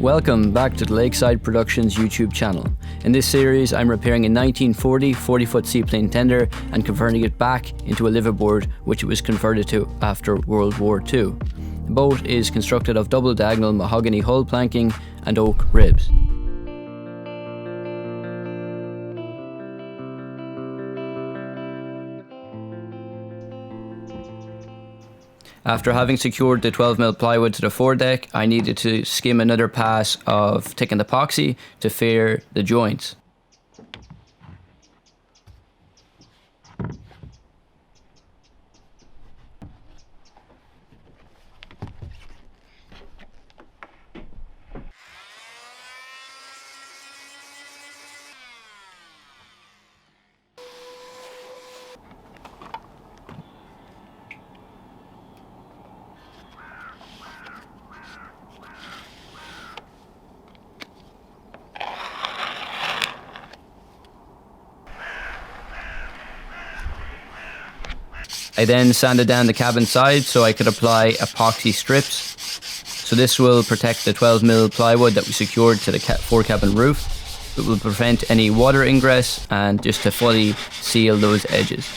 Welcome back to the Lakeside Productions YouTube channel. In this series I'm repairing a 1940 40-foot seaplane tender and converting it back into a liveaboard, which it was converted to after World War II. The boat is constructed of double diagonal mahogany hull planking and oak ribs. After having secured the 12mm plywood to the foredeck, I needed to skim another pass of thickened epoxy to fore the joints. I then sanded down the cabin side so I could apply epoxy strips. So this will protect the 12mm plywood that we secured to the fore-cabin roof. It will prevent any water ingress and just to fully seal those edges.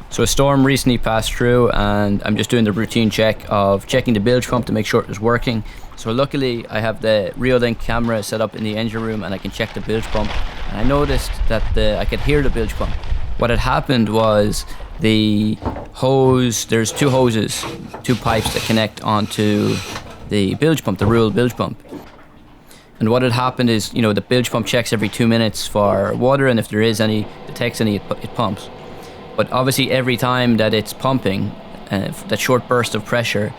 So a storm recently passed through and I'm just doing the routine check of checking the bilge pump to make sure it was working. So luckily I have the Reolink camera set up in the engine room and I can check the bilge pump. And I noticed that I could hear the bilge pump. What had happened was the hose, there's two hoses, two pipes that connect onto the bilge pump, the Reolink bilge pump. And what had happened is, you know, the bilge pump checks every 2 minutes for water, and if there is any, detects any, it pumps. But obviously every time that it's pumping, that short burst of pressure,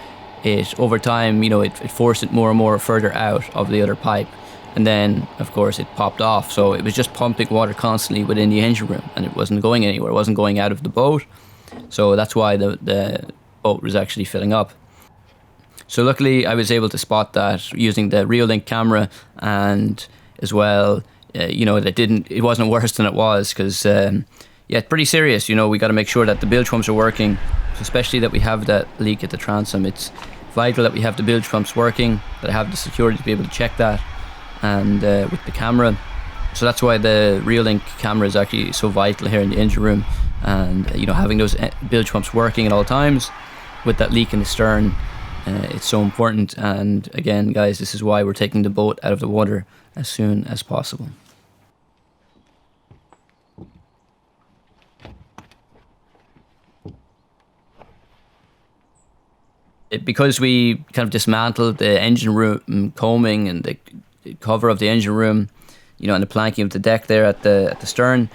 it over time, you know, it forced it more and more further out of the other pipe. And then, of course, it popped off. So it was just pumping water constantly within the engine room and it wasn't going anywhere. It wasn't going out of the boat. So that's why the boat was actually filling up. So luckily, I was able to spot that using the Reolink camera, and as well, you know, it wasn't worse than it was because, yeah, it's pretty serious. You know, we got to make sure that the bilge pumps are working, especially that we have that leak at the transom. It's vital that we have the bilge pumps working, that I have the security to be able to check that, and with the camera. So that's why the Reolink camera is actually so vital here in the engine room, and you know, having those bilge pumps working at all times with that leak in the stern, it's so important. And again, guys, this is why we're taking the boat out of the water as soon as possible. Because we kind of dismantled the engine room combing and the cover of the engine room, you know, and the planking of the deck there at the stern.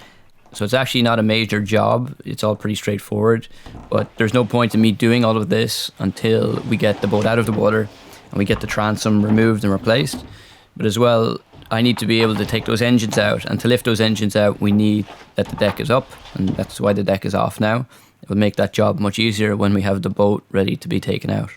So it's actually not a major job. It's all pretty straightforward, but there's no point in me doing all of this until we get the boat out of the water and we get the transom removed and replaced. But as well, I need to be able to take those engines out, and to lift those engines out, we need that the deck is up, and that's why the deck is off now. It will make that job much easier when we have the boat ready to be taken out.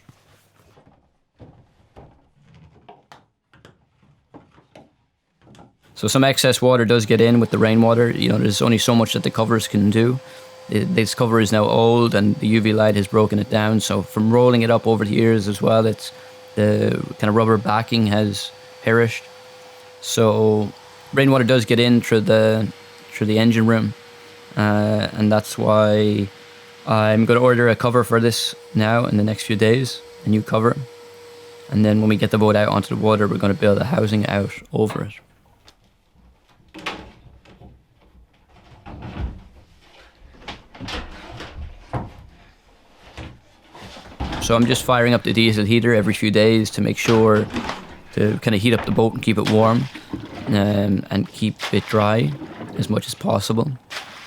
So some excess water does get in with the rainwater. You know, there's only so much that the covers can do. This cover is now old and the UV light has broken it down. So from rolling it up over the years as well, it's the kind of rubber backing has perished. So rainwater does get in through the engine room, and that's why I'm going to order a cover for this now in the next few days, a new cover. And then when we get the boat out onto the water, we're going to build a housing out over it. So I'm just firing up the diesel heater every few days to make sure to kind of heat up the boat and keep it warm, and keep it dry as much as possible.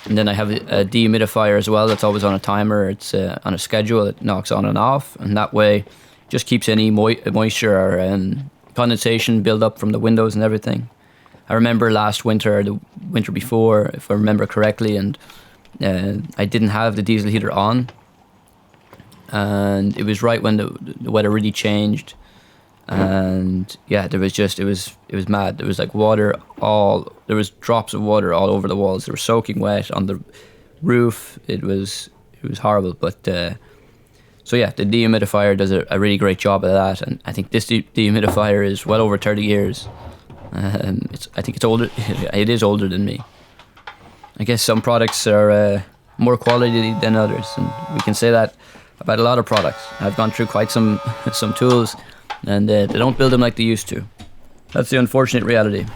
And then I have a dehumidifier as well that's always on a timer. It's on a schedule. It knocks on and off, and that way just keeps any moisture or condensation build up from the windows and everything. I remember last winter, the winter before, if I remember correctly, and I didn't have the diesel heater on, and it was right when the weather really changed, and yeah, there was just it was mad. There was like there was drops of water all over the walls. They were soaking wet on the roof. It was was horrible. But so yeah, the dehumidifier does a really great job of that, and I think this dehumidifier is well over 30 years. I think it's older. It is older than me. I guess some products are more quality than others, and we can say that about a lot of products. I've gone through quite some tools, and they don't build them like they used to. That's the unfortunate reality.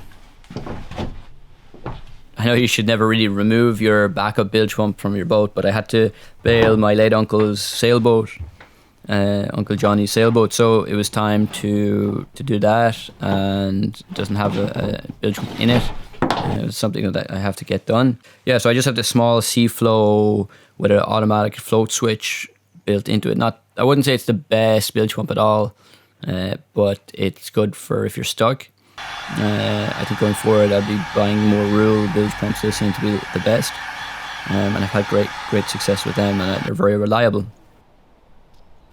I know you should never really remove your backup bilge pump from your boat, but I had to bail my late uncle's sailboat, Uncle Johnny's sailboat, so it was time to do that, and it doesn't have a bilge pump in it. It was something that I have to get done. Yeah, so I just have this small Seaflow with an automatic float switch built into it. I wouldn't say it's the best bilge pump at all, but it's good for if you're stuck. I think going forward I'll be buying more rural bilge pumps. They seem to be the best, and I've had great success with them, and they're very reliable.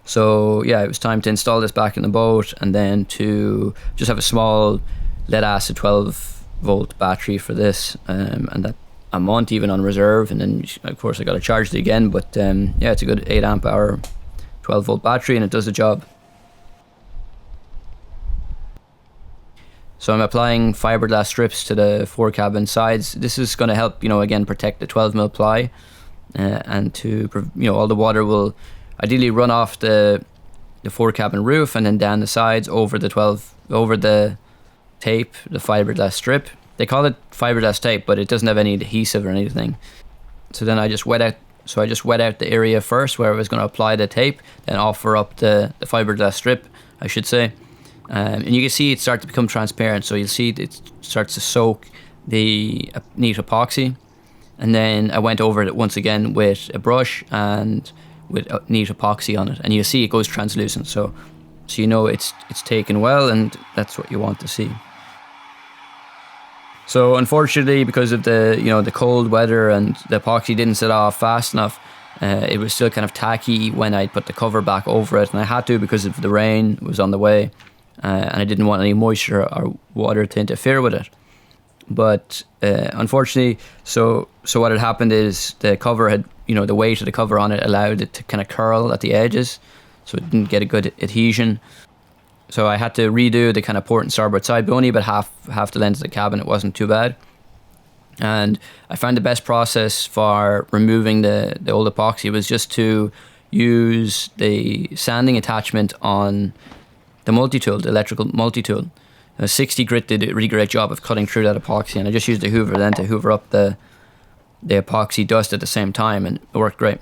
So yeah, it was time to install this back in the boat, and then to just have a small lead acid 12-volt battery for this, and that a month even on reserve, and then of course I got to charge it again. But yeah, it's a good 8 amp hour 12-volt battery, and it does the job. So I'm applying fiberglass strips to the fore cabin sides. This is going to help, again, protect the 12mm ply, and to, all the water will ideally run off the fore cabin roof and then down the sides over the tape, the fiberglass strip. They call it fiberglass tape, but it doesn't have any adhesive or anything. So then I just wet out the area first where I was going to apply the tape, then offer up the fiberglass strip, I should say. And you can see it start to become transparent, so you'll see it starts to soak the neat epoxy. And then I went over it once again with a brush and with neat epoxy on it, and you'll see it goes translucent, so it's taken well, and that's what you want to see. So unfortunately, because of the cold weather and the epoxy didn't set off fast enough, it was still kind of tacky when I put the cover back over it, and I had to because of the rain was on the way. And I didn't want any moisture or water to interfere with it. But unfortunately, so what had happened is the cover had, the weight of the cover on it allowed it to kind of curl at the edges, so it didn't get a good adhesion. So I had to redo the kind of port and starboard side, but only about half the length of the cabin. It wasn't too bad. And I found the best process for removing the old epoxy was just to use the sanding attachment on the multi-tool, the electrical multi-tool. 60 grit did a really great job of cutting through that epoxy, and I just used the hoover then to hoover up the epoxy dust at the same time, and it worked great.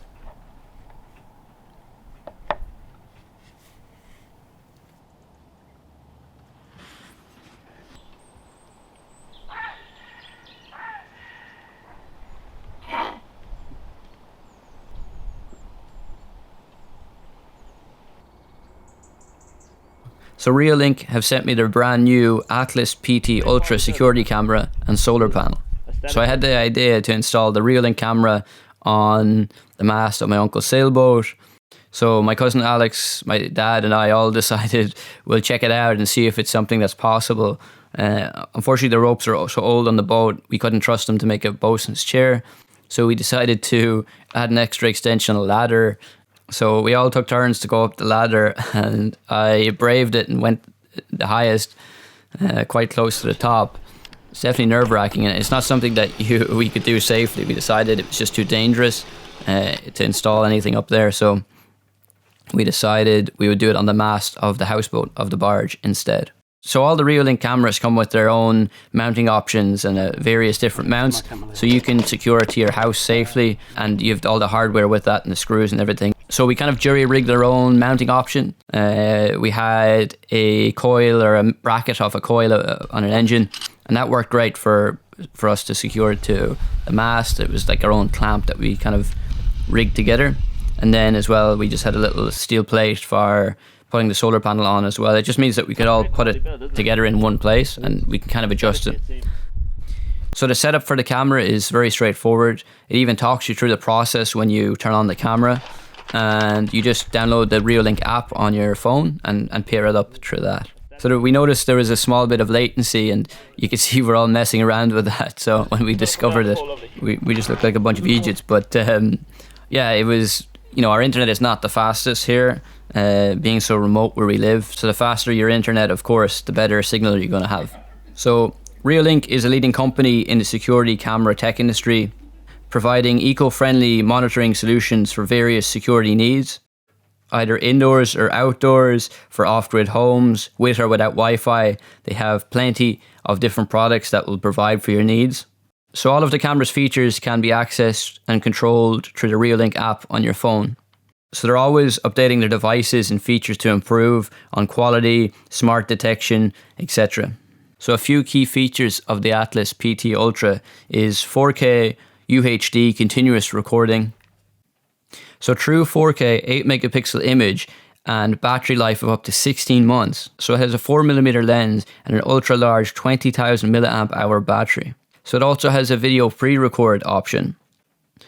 So Reolink have sent me their brand new Atlas PT Ultra security camera and solar panel. So I had the idea to install the Reolink camera on the mast of my uncle's sailboat. So my cousin Alex, my dad, and I all decided we'll check it out and see if it's something that's possible. Unfortunately, the ropes are so old on the boat, we couldn't trust them to make a bosun's chair. So we decided to add an extra extension ladder. So we all took turns to go up the ladder, and I braved it and went the highest, quite close to the top. It's definitely nerve-wracking, and it's not something that we could do safely. We decided it was just too dangerous to install anything up there, so we decided we would do it on the mast of the houseboat, of the barge, instead. So all the Reolink cameras come with their own mounting options and various different mounts, so you can secure it to your house safely, and you have all the hardware with that and the screws and everything. So we kind of jury-rigged our own mounting option. We had a coil or a bracket off a coil on an engine, and that worked great for us to secure it to the mast. It was like our own clamp that we kind of rigged together. And then as well, we just had a little steel plate for putting the solar panel on as well. It just means that we could all put it together in one place, and we can kind of adjust it. So the setup for the camera is very straightforward. It even talks you through the process when you turn on the camera, and you just download the Reolink app on your phone and pair it up through that. So we noticed there was a small bit of latency, and you can see we're all messing around with that. So when we discovered it, we just looked like a bunch of idiots. But Yeah, it was, our internet is not the fastest here, being so remote where we live. So the faster your internet, of course, the better signal you're going to have. So Reolink is a leading company in the security camera tech industry, providing eco-friendly monitoring solutions for various security needs, either indoors or outdoors, for off-grid homes, with or without Wi-Fi. They have plenty of different products that will provide for your needs. So all of the camera's features can be accessed and controlled through the Reolink app on your phone. So they're always updating their devices and features to improve on quality, smart detection, etc. So a few key features of the Atlas PT Ultra is 4K UHD continuous recording. So true 4K 8 megapixel image and battery life of up to 16 months. So it has a 4mm lens and an ultra large 20,000 milliamp hour battery. So it also has a video pre-record option.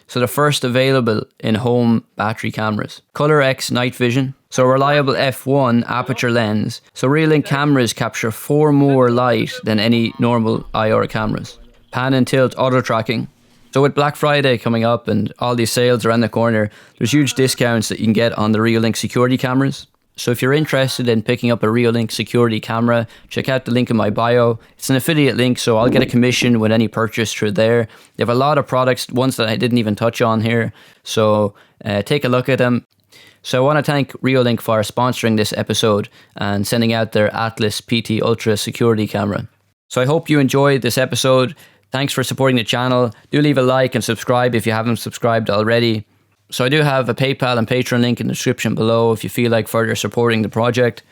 So the first available in home battery cameras. Color X night vision. So a reliable f1 aperture lens. So Reolink cameras capture 4 more light than any normal IR cameras. Pan and tilt auto tracking. So with Black Friday coming up and all these sales around the corner, there's huge discounts that you can get on the Reolink security cameras. So if you're interested in picking up a Reolink security camera, check out the link in my bio. It's an affiliate link, so I'll get a commission with any purchase through there. They have a lot of products, ones that I didn't even touch on here. So take a look at them. So I want to thank Reolink for sponsoring this episode and sending out their Atlas PT Ultra security camera. So I hope you enjoyed this episode. Thanks for supporting the channel. Do leave a like and subscribe if you haven't subscribed already. So I do have a PayPal and Patreon link in the description below if you feel like further supporting the project.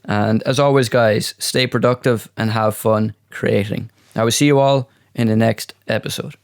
And as always, guys, stay productive and have fun creating. I will see you all in the next episode.